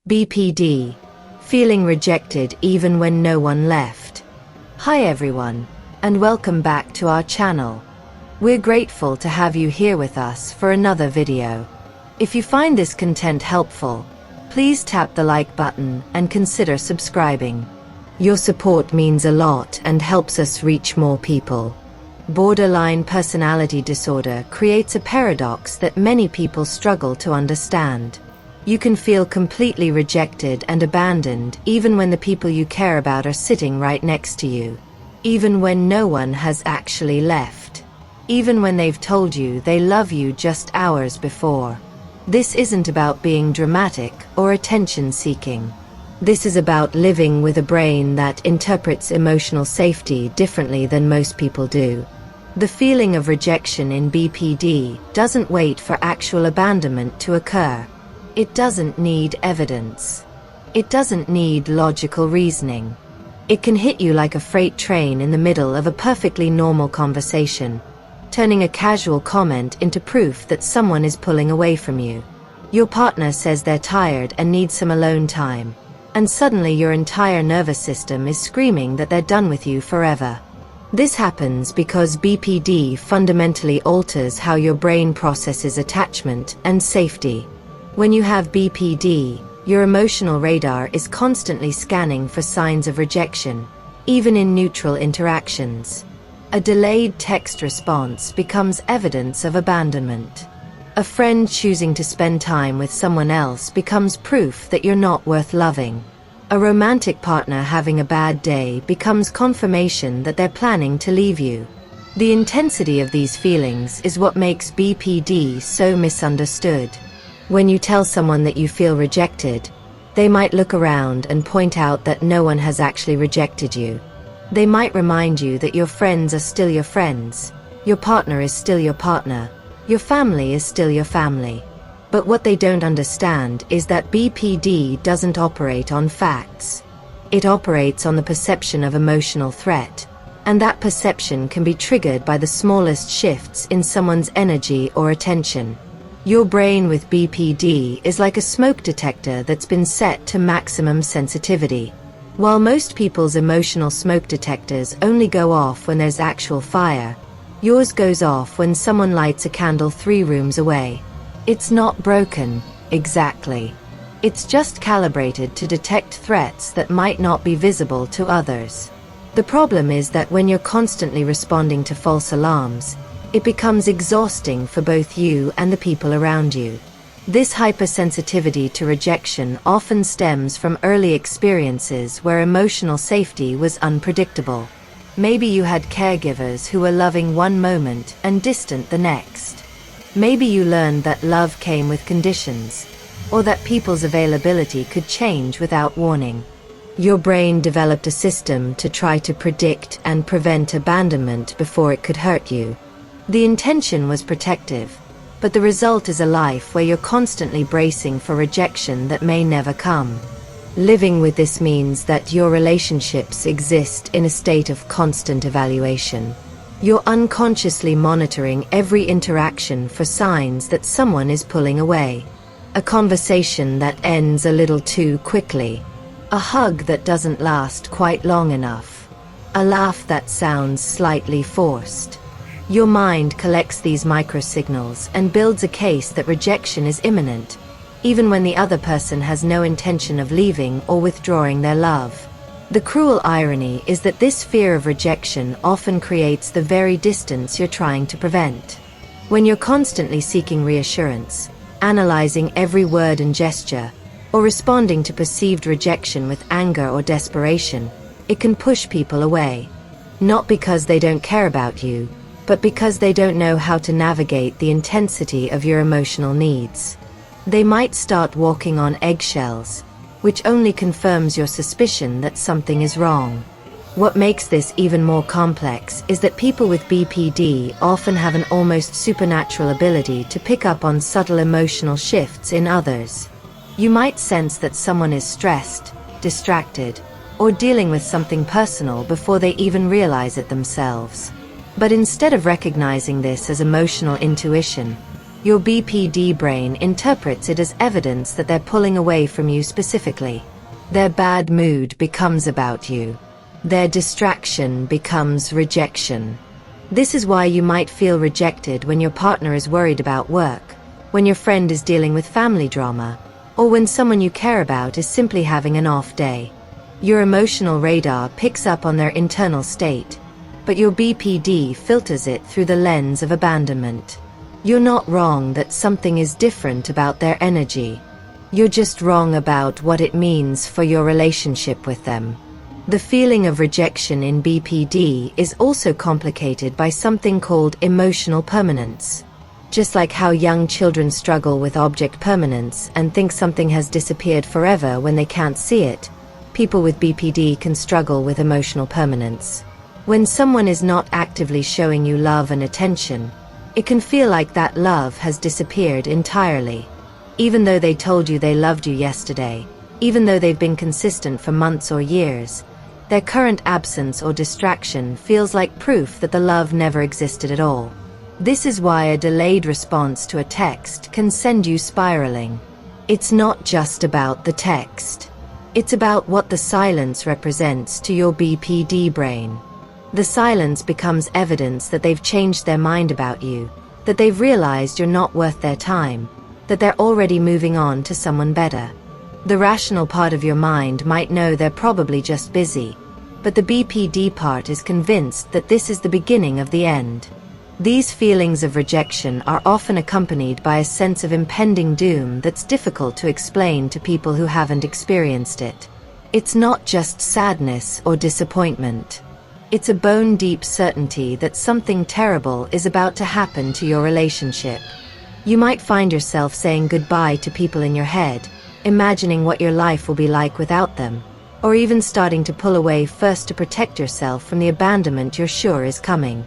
BPD. Feeling rejected even when no one left. Hi everyone, and welcome back to our channel. We're grateful to have you here with us for another video. If you find this content helpful, please tap the like button and consider subscribing. Your support means a lot and helps us reach more people. Borderline personality disorder creates a paradox that many people struggle to understand. You can feel completely rejected and abandoned even when the people you care about are sitting right next to you. Even when no one has actually left. Even when they've told you they love you just hours before. This isn't about being dramatic or attention-seeking. This is about living with a brain that interprets emotional safety differently than most people do. The feeling of rejection in BPD doesn't wait for actual abandonment to occur. It doesn't need evidence. It doesn't need logical reasoning. It can hit you like a freight train in the middle of a perfectly normal conversation, turning a casual comment into proof that someone is pulling away from you. Your partner says they're tired and need some alone time, and suddenly your entire nervous system is screaming that they're done with you forever. This happens because BPD fundamentally alters how your brain processes attachment and safety. When you have BPD, your emotional radar is constantly scanning for signs of rejection, even in neutral interactions. A delayed text response becomes evidence of abandonment. A friend choosing to spend time with someone else becomes proof that you're not worth loving. A romantic partner having a bad day becomes confirmation that they're planning to leave you. The intensity of these feelings is what makes BPD so misunderstood. When you tell someone that you feel rejected, they might look around and point out that no one has actually rejected you. They might remind you that your friends are still your friends, your partner is still your partner, your family is still your family. But what they don't understand is that BPD doesn't operate on facts. It operates on the perception of emotional threat, and that perception can be triggered by the smallest shifts in someone's energy or attention. Your brain with BPD is like a smoke detector that's been set to maximum sensitivity. While most people's emotional smoke detectors only go off when there's actual fire, yours goes off when someone lights a candle 3 rooms away. It's not broken, exactly. It's just calibrated to detect threats that might not be visible to others. The problem is that when you're constantly responding to false alarms, it becomes exhausting for both you and the people around you. This hypersensitivity to rejection often stems from early experiences where emotional safety was unpredictable. Maybe you had caregivers who were loving one moment and distant the next. Maybe you learned that love came with conditions, or that people's availability could change without warning. Your brain developed a system to try to predict and prevent abandonment before it could hurt you. The intention was protective, but the result is a life where you're constantly bracing for rejection that may never come. Living with this means that your relationships exist in a state of constant evaluation. You're unconsciously monitoring every interaction for signs that someone is pulling away. A conversation that ends a little too quickly. A hug that doesn't last quite long enough. A laugh that sounds slightly forced. Your mind collects these microsignals and builds a case that rejection is imminent, even when the other person has no intention of leaving or withdrawing their love. The cruel irony is that this fear of rejection often creates the very distance you're trying to prevent. When you're constantly seeking reassurance, analyzing every word and gesture, or responding to perceived rejection with anger or desperation, it can push people away. Not because they don't care about you, but because they don't know how to navigate the intensity of your emotional needs. They might start walking on eggshells, which only confirms your suspicion that something is wrong. What makes this even more complex is that people with BPD often have an almost supernatural ability to pick up on subtle emotional shifts in others. You might sense that someone is stressed, distracted, or dealing with something personal before they even realize it themselves. But instead of recognizing this as emotional intuition, Your BPD brain interprets it as evidence that they're pulling away from you specifically. Their bad mood becomes about you. Their distraction becomes rejection. This is why you might feel rejected when your partner is worried about work, when your friend is dealing with family drama, or when someone you care about is simply having an off day. Your emotional radar picks up on their internal state, but your BPD filters it through the lens of abandonment. You're not wrong that something is different about their energy. You're just wrong about what it means for your relationship with them. The feeling of rejection in BPD is also complicated by something called emotional permanence. Just like how young children struggle with object permanence and think something has disappeared forever when they can't see it, people with BPD can struggle with emotional permanence. When someone is not actively showing you love and attention, it can feel like that love has disappeared entirely. Even though they told you they loved you yesterday, even though they've been consistent for months or years, their current absence or distraction feels like proof that the love never existed at all. This is why a delayed response to a text can send you spiraling. It's not just about the text. It's about what the silence represents to your BPD brain. The silence becomes evidence that they've changed their mind about you, that they've realized you're not worth their time, that they're already moving on to someone better. The rational part of your mind might know they're probably just busy, but the BPD part is convinced that this is the beginning of the end. These feelings of rejection are often accompanied by a sense of impending doom that's difficult to explain to people who haven't experienced it. It's not just sadness or disappointment. It's a bone-deep certainty that something terrible is about to happen to your relationship. You might find yourself saying goodbye to people in your head, imagining what your life will be like without them, or even starting to pull away first to protect yourself from the abandonment you're sure is coming.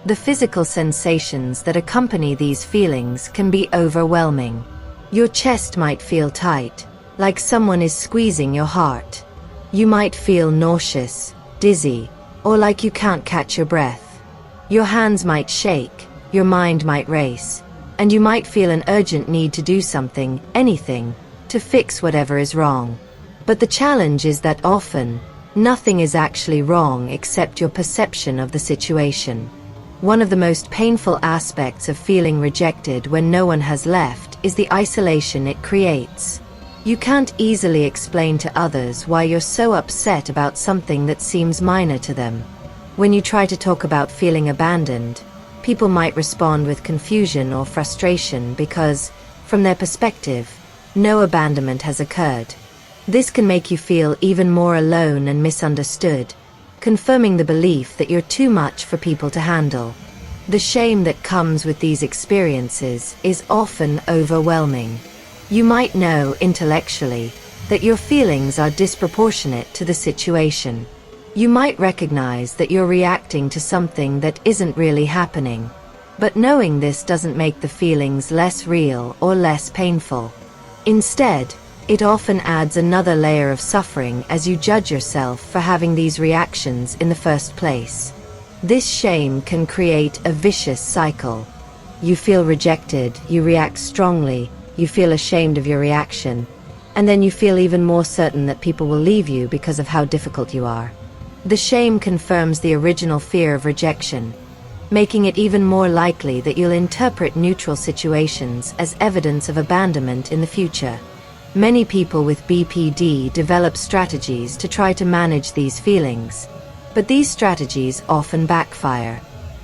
The physical sensations that accompany these feelings can be overwhelming. Your chest might feel tight, like someone is squeezing your heart. You might feel nauseous, dizzy, or like you can't catch your breath. Your hands might shake, your mind might race, and you might feel an urgent need to do something, anything, to fix whatever is wrong. But the challenge is that often, nothing is actually wrong except your perception of the situation. One of the most painful aspects of feeling rejected when no one has left is the isolation it creates. You can't easily explain to others why you're so upset about something that seems minor to them. When you try to talk about feeling abandoned, people might respond with confusion or frustration because, from their perspective, no abandonment has occurred. This can make you feel even more alone and misunderstood, confirming the belief that you're too much for people to handle. The shame that comes with these experiences is often overwhelming. You might know intellectually that your feelings are disproportionate to the situation. You might recognize that you're reacting to something that isn't really happening. But knowing this doesn't make the feelings less real or less painful. Instead, it often adds another layer of suffering as you judge yourself for having these reactions in the first place. This shame can create a vicious cycle. You feel rejected, you react strongly, you feel ashamed of your reaction, and then you feel even more certain that people will leave you because of how difficult you are. The shame confirms the original fear of rejection, making it even more likely that you'll interpret neutral situations as evidence of abandonment in the future. Many people with BPD develop strategies to try to manage these feelings, but these strategies often backfire.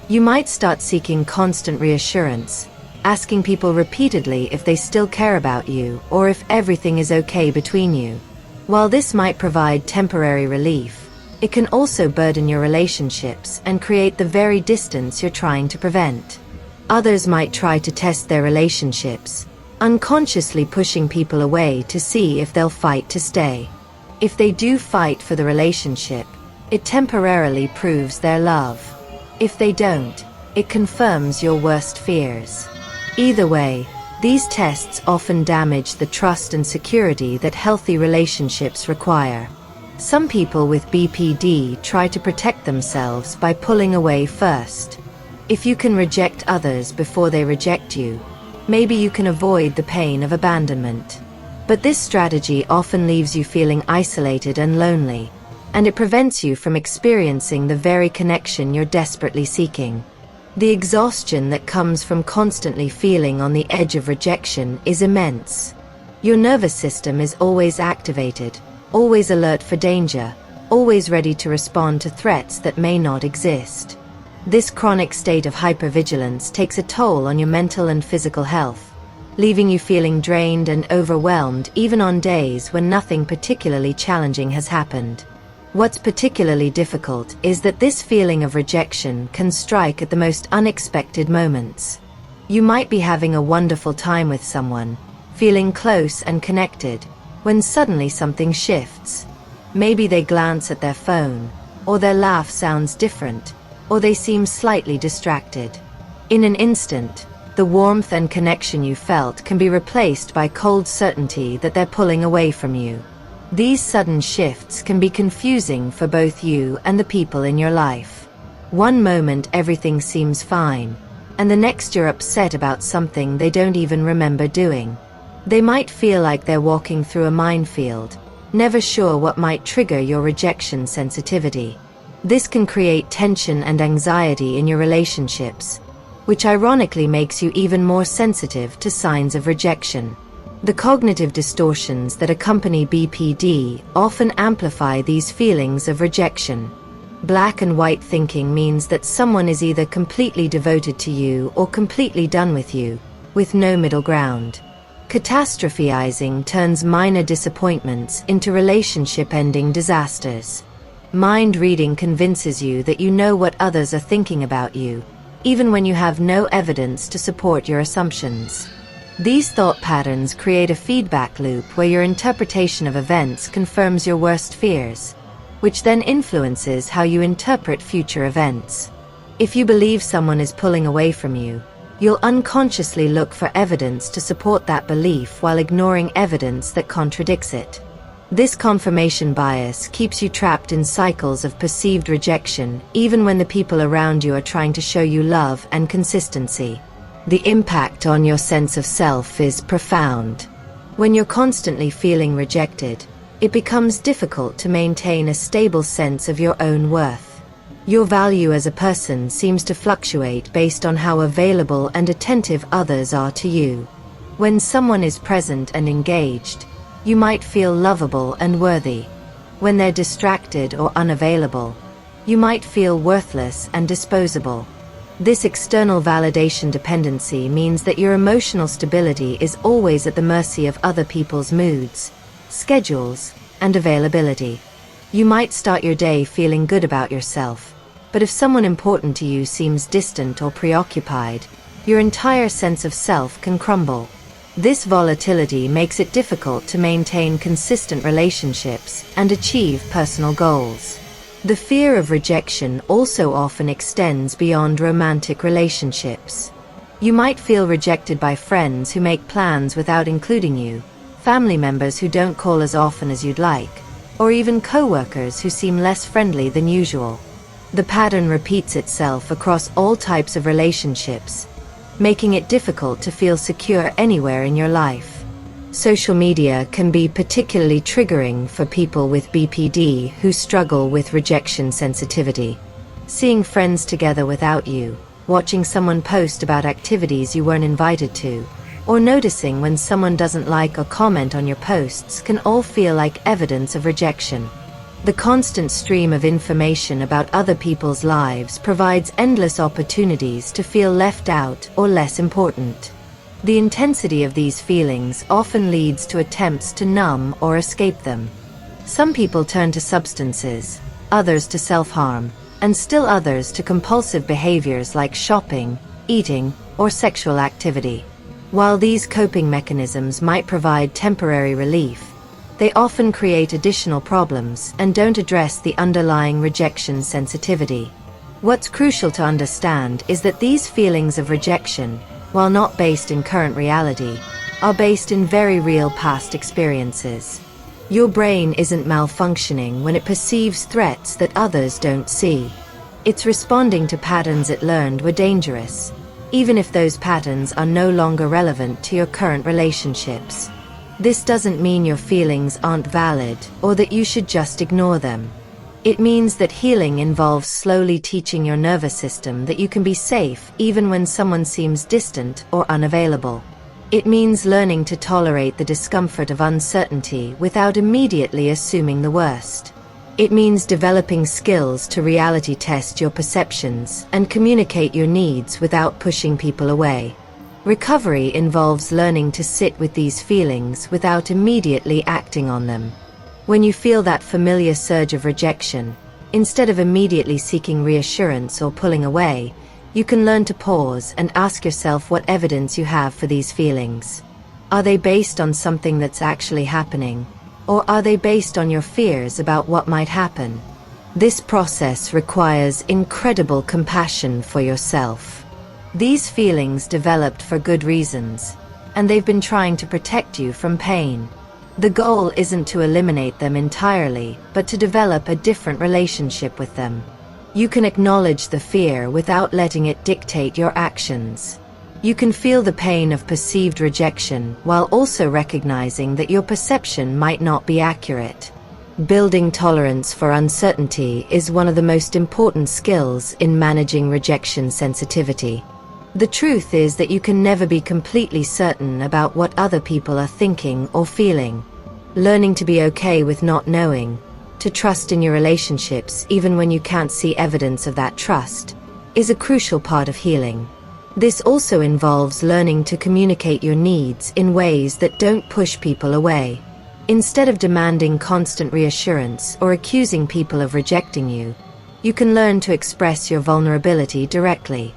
You might start seeking constant reassurance, asking people repeatedly if they still care about you or if everything is okay between you. While this might provide temporary relief, it can also burden your relationships and create the very distance you're trying to prevent. Others might try to test their relationships, unconsciously pushing people away to see if they'll fight to stay. If they do fight for the relationship, it temporarily proves their love. If they don't, it confirms your worst fears. Either way, these tests often damage the trust and security that healthy relationships require. Some people with BPD try to protect themselves by pulling away first. If you can reject others before they reject you, maybe you can avoid the pain of abandonment. But this strategy often leaves you feeling isolated and lonely, and it prevents you from experiencing the very connection you're desperately seeking. The exhaustion that comes from constantly feeling on the edge of rejection is immense. Your nervous system is always activated, always alert for danger, always ready to respond to threats that may not exist. This chronic state of hypervigilance takes a toll on your mental and physical health, leaving you feeling drained and overwhelmed even on days when nothing particularly challenging has happened. What's particularly difficult is that this feeling of rejection can strike at the most unexpected moments. You might be having a wonderful time with someone, feeling close and connected, when suddenly something shifts. Maybe they glance at their phone, or their laugh sounds different, or they seem slightly distracted. In an instant, the warmth and connection you felt can be replaced by cold certainty that they're pulling away from you. These sudden shifts can be confusing for both you and the people in your life. One moment everything seems fine, and the next you're upset about something they don't even remember doing. They might feel like they're walking through a minefield, never sure what might trigger your rejection sensitivity. This can create tension and anxiety in your relationships, which ironically makes you even more sensitive to signs of rejection. The cognitive distortions that accompany BPD often amplify these feelings of rejection. Black and white thinking means that someone is either completely devoted to you or completely done with you, with no middle ground. Catastrophizing turns minor disappointments into relationship-ending disasters. Mind reading convinces you that you know what others are thinking about you, even when you have no evidence to support your assumptions. These thought patterns create a feedback loop where your interpretation of events confirms your worst fears, which then influences how you interpret future events. If you believe someone is pulling away from you, you'll unconsciously look for evidence to support that belief while ignoring evidence that contradicts it. This confirmation bias keeps you trapped in cycles of perceived rejection, even when the people around you are trying to show you love and consistency. The impact on your sense of self is profound. When you're constantly feeling rejected, it becomes difficult to maintain a stable sense of your own worth. Your value as a person seems to fluctuate based on how available and attentive others are to you. When someone is present and engaged, you might feel lovable and worthy. When they're distracted or unavailable, you might feel worthless and disposable. This external validation dependency means that your emotional stability is always at the mercy of other people's moods, schedules, and availability. You might start your day feeling good about yourself, but if someone important to you seems distant or preoccupied, your entire sense of self can crumble. This volatility makes it difficult to maintain consistent relationships and achieve personal goals. The fear of rejection also often extends beyond romantic relationships. You might feel rejected by friends who make plans without including you, family members who don't call as often as you'd like, or even co-workers who seem less friendly than usual. The pattern repeats itself across all types of relationships, making it difficult to feel secure anywhere in your life. Social media can be particularly triggering for people with BPD who struggle with rejection sensitivity. Seeing friends together without you, watching someone post about activities you weren't invited to, or noticing when someone doesn't like or comment on your posts can all feel like evidence of rejection. The constant stream of information about other people's lives provides endless opportunities to feel left out or less important. The intensity of these feelings often leads to attempts to numb or escape them. Some people turn to substances, others to self-harm, and still others to compulsive behaviors like shopping, eating, or sexual activity. While these coping mechanisms might provide temporary relief, they often create additional problems and don't address the underlying rejection sensitivity. What's crucial to understand is that these feelings of rejection, while not based in current reality, are based in very real past experiences. Your brain isn't malfunctioning when it perceives threats that others don't see. It's responding to patterns it learned were dangerous. even if those patterns are no longer relevant to your current relationships. This doesn't mean your feelings aren't valid or that you should just ignore them. It means that healing involves slowly teaching your nervous system that you can be safe even when someone seems distant or unavailable. It means learning to tolerate the discomfort of uncertainty without immediately assuming the worst. It means developing skills to reality test your perceptions and communicate your needs without pushing people away. Recovery involves learning to sit with these feelings without immediately acting on them. When you feel that familiar surge of rejection, instead of immediately seeking reassurance or pulling away, you can learn to pause and ask yourself what evidence you have for these feelings. Are they based on something that's actually happening? Or are they based on your fears about what might happen? This process requires incredible compassion for yourself. These feelings developed for good reasons, and they've been trying to protect you from pain. The goal isn't to eliminate them entirely, but to develop a different relationship with them. You can acknowledge the fear without letting it dictate your actions. You can feel the pain of perceived rejection while also recognizing that your perception might not be accurate. Building tolerance for uncertainty is one of the most important skills in managing rejection sensitivity. The truth is that you can never be completely certain about what other people are thinking or feeling. Learning to be okay with not knowing, to trust in your relationships even when you can't see evidence of that trust, is a crucial part of healing. This also involves learning to communicate your needs in ways that don't push people away. Instead of demanding constant reassurance or accusing people of rejecting you, you can learn to express your vulnerability directly.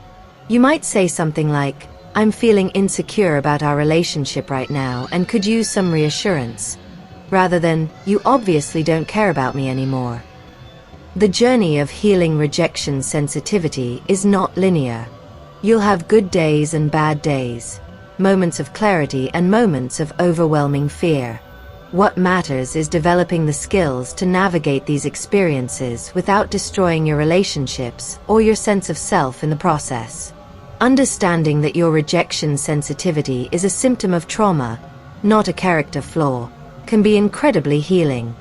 You might say something like, "I'm feeling insecure about our relationship right now and could use some reassurance," rather than, "You obviously don't care about me anymore." The journey of healing rejection sensitivity is not linear. You'll have good days and bad days, moments of clarity and moments of overwhelming fear. What matters is developing the skills to navigate these experiences without destroying your relationships or your sense of self in the process. Understanding that your rejection sensitivity is a symptom of trauma, not a character flaw, can be incredibly healing.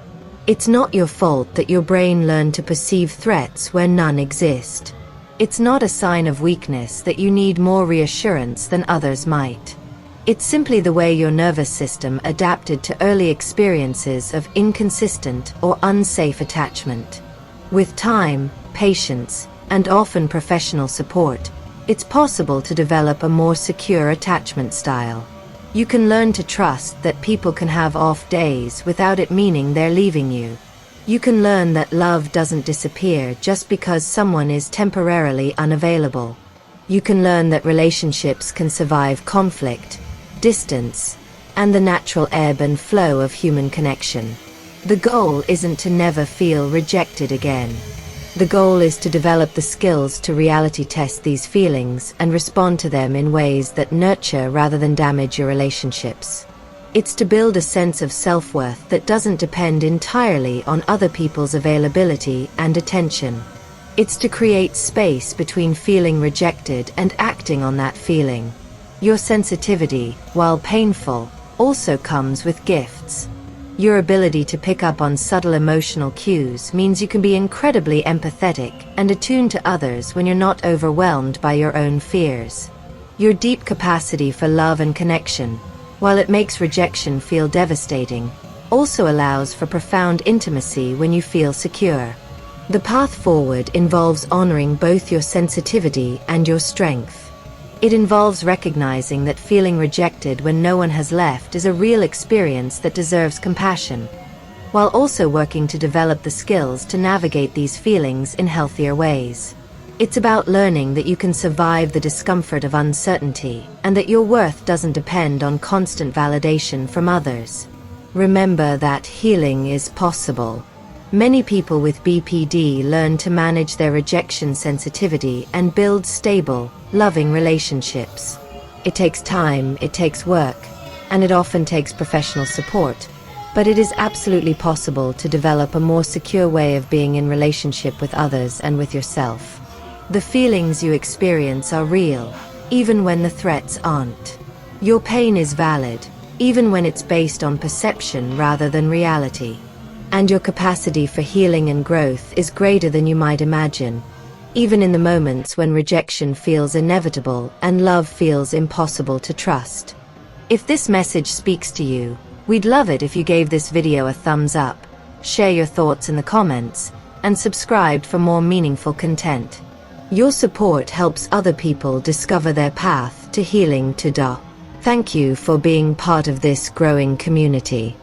It's not your fault that your brain learned to perceive threats where none exist. It's not a sign of weakness that you need more reassurance than others might. It's simply the way your nervous system adapted to early experiences of inconsistent or unsafe attachment. With time, patience, and often professional support, it's possible to develop a more secure attachment style. You can learn to trust that people can have off days without it meaning they're leaving you. You can learn that love doesn't disappear just because someone is temporarily unavailable. You can learn that relationships can survive conflict, distance, and the natural ebb and flow of human connection. The goal isn't to never feel rejected again. The goal is to develop the skills to reality test these feelings and respond to them in ways that nurture rather than damage your relationships. It's to build a sense of self-worth that doesn't depend entirely on other people's availability and attention. It's to create space between feeling rejected and acting on that feeling. Your sensitivity, while painful, also comes with gifts. Your ability to pick up on subtle emotional cues means you can be incredibly empathetic and attuned to others when you're not overwhelmed by your own fears. Your deep capacity for love and connection, while it makes rejection feel devastating, also allows for profound intimacy when you feel secure. The path forward involves honoring both your sensitivity and your strength. It involves recognizing that feeling rejected when no one has left is a real experience that deserves compassion, while also working to develop the skills to navigate these feelings in healthier ways. It's about learning that you can survive the discomfort of uncertainty and that your worth doesn't depend on constant validation from others. Remember that healing is possible. Many people with BPD learn to manage their rejection sensitivity and build stable, loving relationships. It takes time, it takes work, and it often takes professional support, but it is absolutely possible to develop a more secure way of being in relationship with others and with yourself. The feelings you experience are real, even when the threats aren't. Your pain is valid, even when it's based on perception rather than reality. And your capacity for healing and growth is greater than you might imagine, even in the moments when rejection feels inevitable and love feels impossible to trust. If this message speaks to you, we'd love it if you gave this video a thumbs up, share your thoughts in the comments, and subscribe for more meaningful content. Your support helps other people discover their path to healing. Thank you for being part of this growing community.